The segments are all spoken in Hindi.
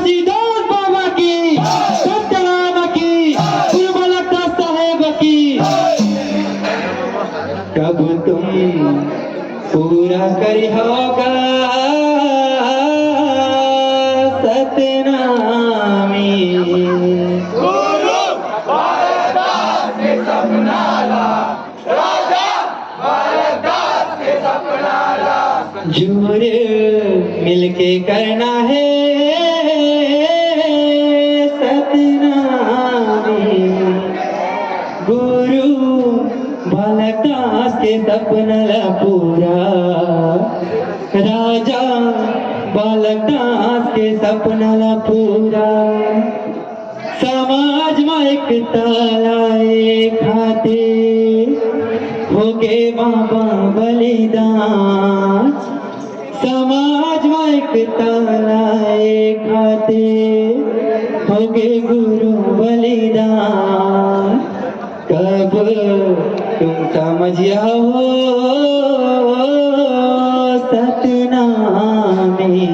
घासीदास बाबा की, सत्यनारायण की, गुरु बालक दास साहेब की। कब तुम पूरा करी होगा सतनामी। गुरु बालकदास के सपनाला, राजा बालकदास के सपनाला। जोर मिलके करना है सतनामी। गुरु बालकदास के सपनाला पूरा, राजा बालकदास के सपनाला पूरा। समाज में एक तालाए खाते हो गे बाबा बलिदान। समाज में एक तालाए खाते हो गे गुरु बलिदान। कब तुम समझिया हो सतनामी।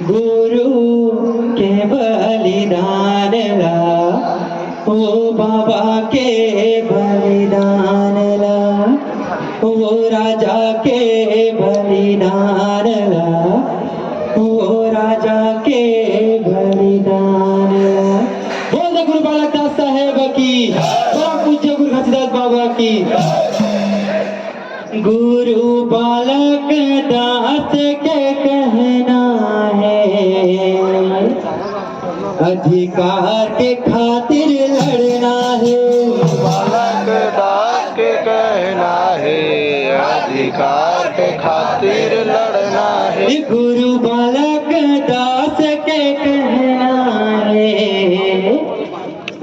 गुरु के बलिदान ला, ओ बाबा के बलिदान ला, ओ राजा के बलिदान ला, ओ राजा के बलिदान ला। बोल दे गुरु बालकदास साहेब की, परम पूज्य गुरु घासीदास बाबा की। गुरु बालकदास के कहना है, अधिकार के खातिर लड़ना है। बालकदास के कहना है, अधिकार के खातिर लड़ना है। गुरु बालकदास के कहना है,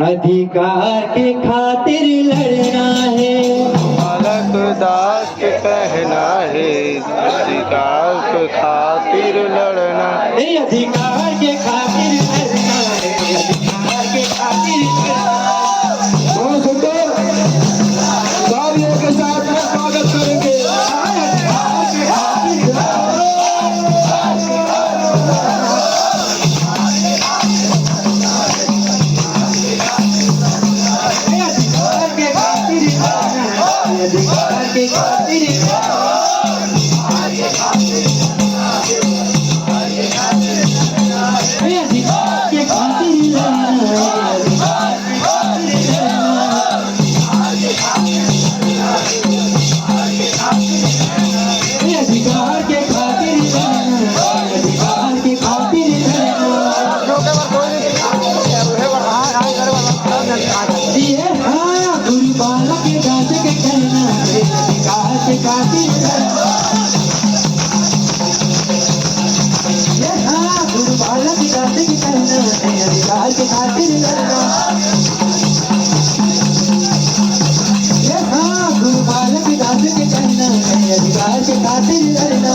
अधिकार के खातिर लड़ना है। बालकदास के कहना है, अधिकार के खातिर लड़ना है। अधिकार के खातिर लड़ना है, अधिकार के खातिर लड़ना है। बहुत सुंदर, तालियों के साथ में स्वागत करेंगे। अधिकार के खातिर अधिकार के खातिर लड़ना। गुरु बालकदास के कहना है, अधिकार के खातिर लड़ना।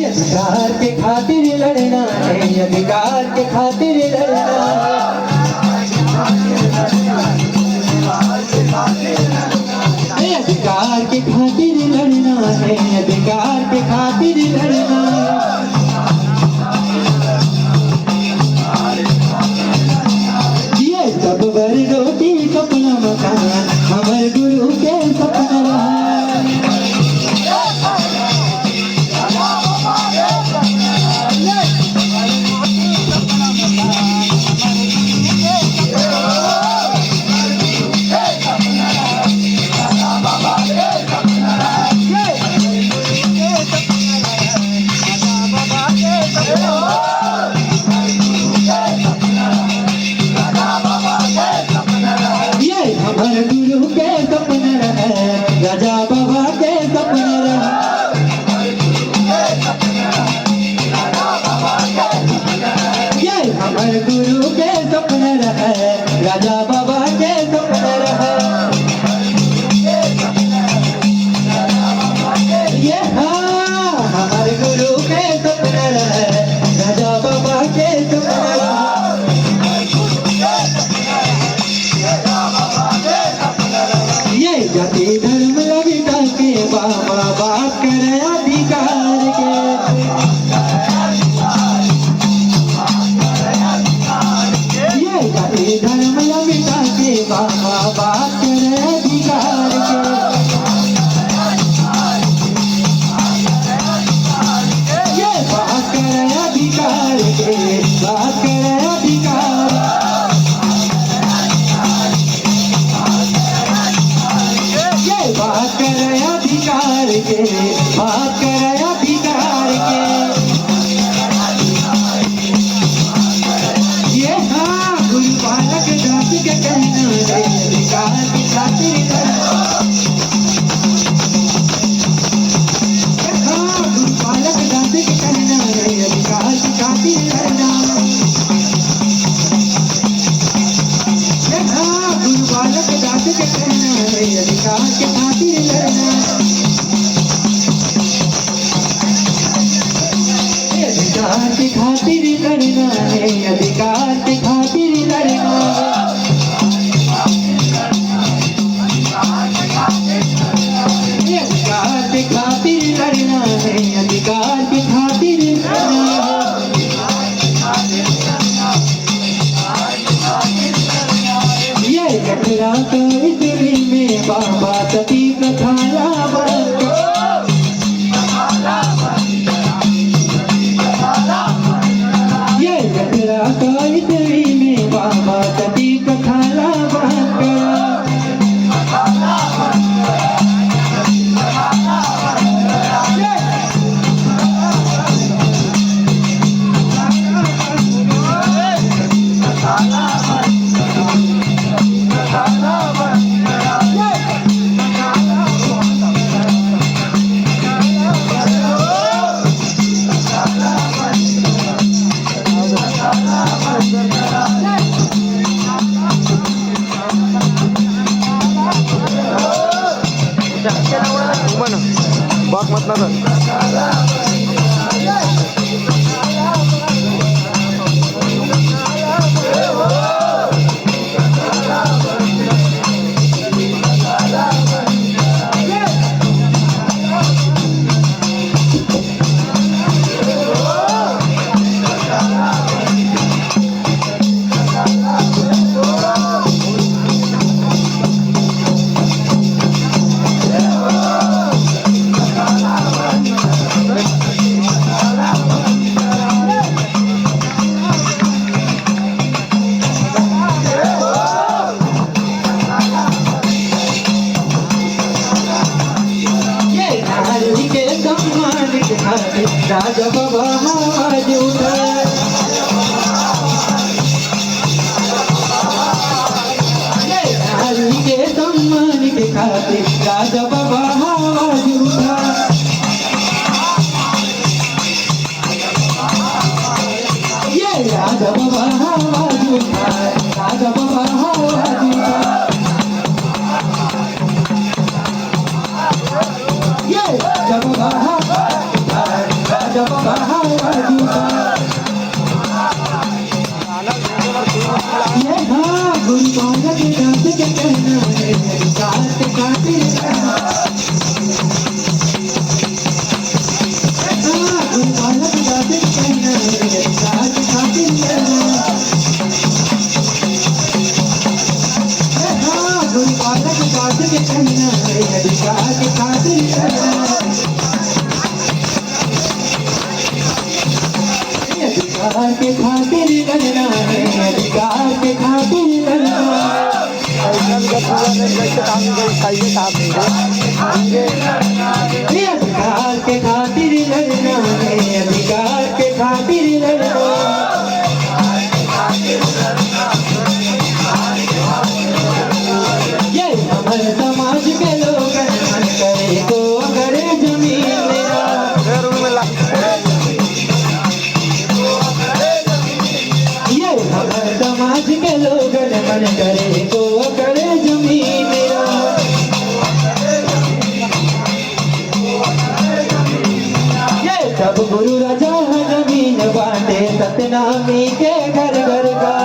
अधिकार के खातिर लड़ना है, अधिकार के खातिर लड़ना। अधिकार के खातिर लड़ना है, अधिकार के खातिर लड़ना। ये सब बर रोटी कपड़ा मकान, हमारे गुरु के सपना। अधिकार के। ये जाति धर्म या मिटा के बाबा बात करे अधिकार के। ये बात करे अधिकार के, बात करे अधिकार। ये बात करे अधिकार के, बात करे अधिकार के। ये हाँ गुरु बालक दास के कहना रे अधिकार की खातिर लड़ना। ये हाँ गुरु बालक दास के कहना रे अधिकार की खातिर लड़ना। ये हाँ गुरु बालक दास के कहना रे अधिकार के खातिर लड़ना। अधिकार के खातिर लड़ना है, अधिकार के खातिर लड़ना। अधिकार के खातिर लड़ना है, अधिकार के खातिर लड़ना है। ये कचरा तो इतनी में बाबा सती कथाला बन। ये कचरा तो इतनी में बाबा सती कथाला बन। बात मत ना राजा बाबा आवाज उठाए। हरि के सम्मान के खातिर राजा बाबा आवाज उठाए। ये राजा बाबा आवाज उठाए, राजा बाबा आवाज उठाए। ये राजा बाबा जब ये हाँ गुरु बालक दास के कहना है अधिकार के खातिर लड़ना। हाँ गुरु बालक दास के कहना है अधिकार के खातिर लड़ना। हाँ गुरु बालक दास के कहना है अधिकार के खातिर लड़ना। अधिकार के खातिर लड़ना है, अधिकार के खातिर लड़ना है। अधिकार के खातिर लड़ना है, अधिकार के खातिर लड़ना। ये हमारे समाज के लोग मन करे तो करे जमीन मेरा। ये हमारे समाज के लोग मन करे तो करे जमीन मेरा। ये सब गुरु राजा जमीन बांटे सतनामी के घर घर का।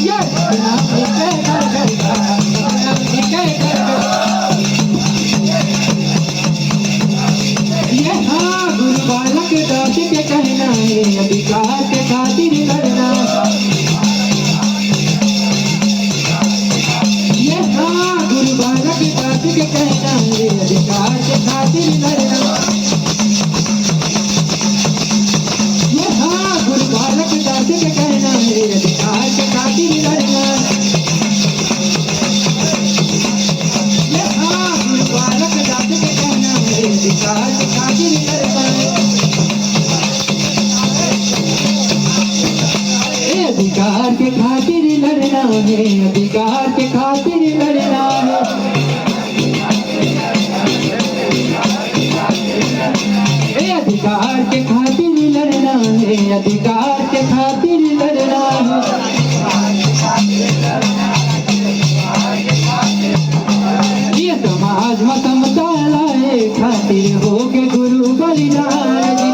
ये सतनामी के घर घर का, सतनामी के घर घर। ये हाँ गुरु बालक दास के कहना है, अधिकार के खातिर लड़ना। ये हाँ गुरु बालक दास के कहना है, अधिकार के खातिर लड़ना। ये हाँ गुरु बालक दास के कहना है, अधिकार के खातिर लड़ना। ये हाँ गुरु बालक दास के कहना है, अधिकार के खातिर लड़ना। अधिकार के खातिर लड़ना है, अधिकार के खातिर लड़ना है। अधिकार के खातिर लड़ना है, अधिकार के खातिर लड़ना है। ये समाज में समता लाए खातिर हो के गुरु बलिदान जी।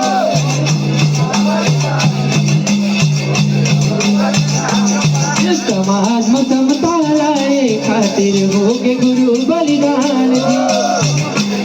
समाज में समता लाए खातिर हो के गुरु बलिदान जी।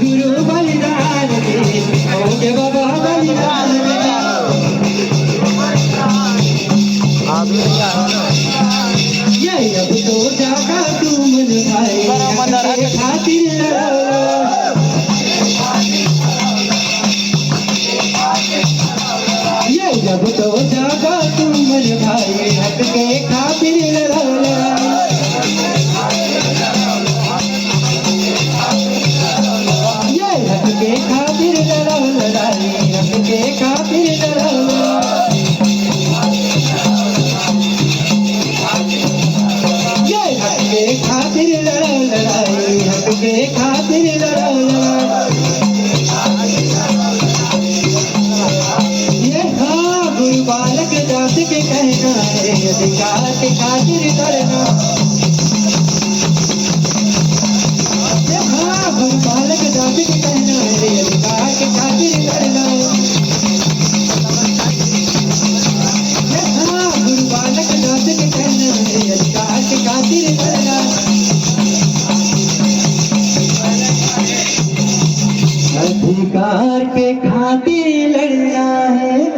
गुरु बलिदान जी, ओके बाबा बलिदान ये अब तो जागा तुम भाई के खातिर लड़ो। ये जब तो जागा तुम भाई हक के खातिर लड़ो। ये हक के खातिर लड़ो लड़ाई, हक के खातिर लड़ो। ये हक के खातिर लड़ो लड़ाई, हक के खातिर लड़ो लड़ाई। ये हाँ गुरु बालक दास के कहना है, अधिकार के खातिर लड़ना। ये हाँ गुरु बालक दास के कहना है, अधिकार के खातिर लड़ना। ये हाँ गुरु बालक दास के कहना है, अधिकार के खातिर लड़ना। अधिकार के खातिर लड़ना है।